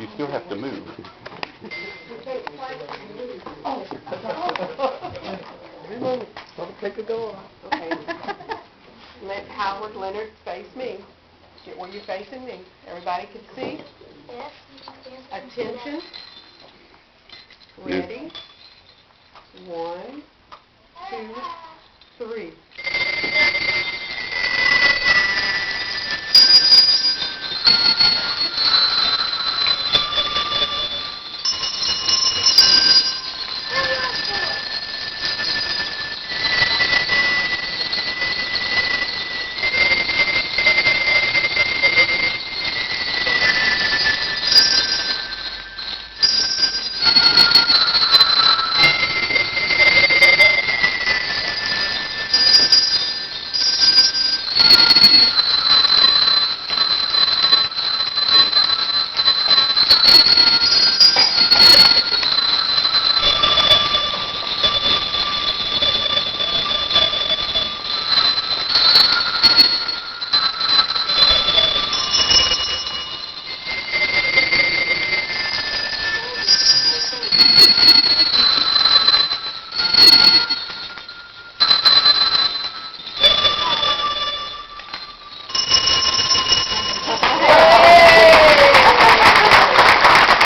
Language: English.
You still have to move. Don't take the door off. Okay. Let Howard Leonard face me. Get where you're facing me. Everybody can see. Yes. Attention. Ready. 1, 2, 3.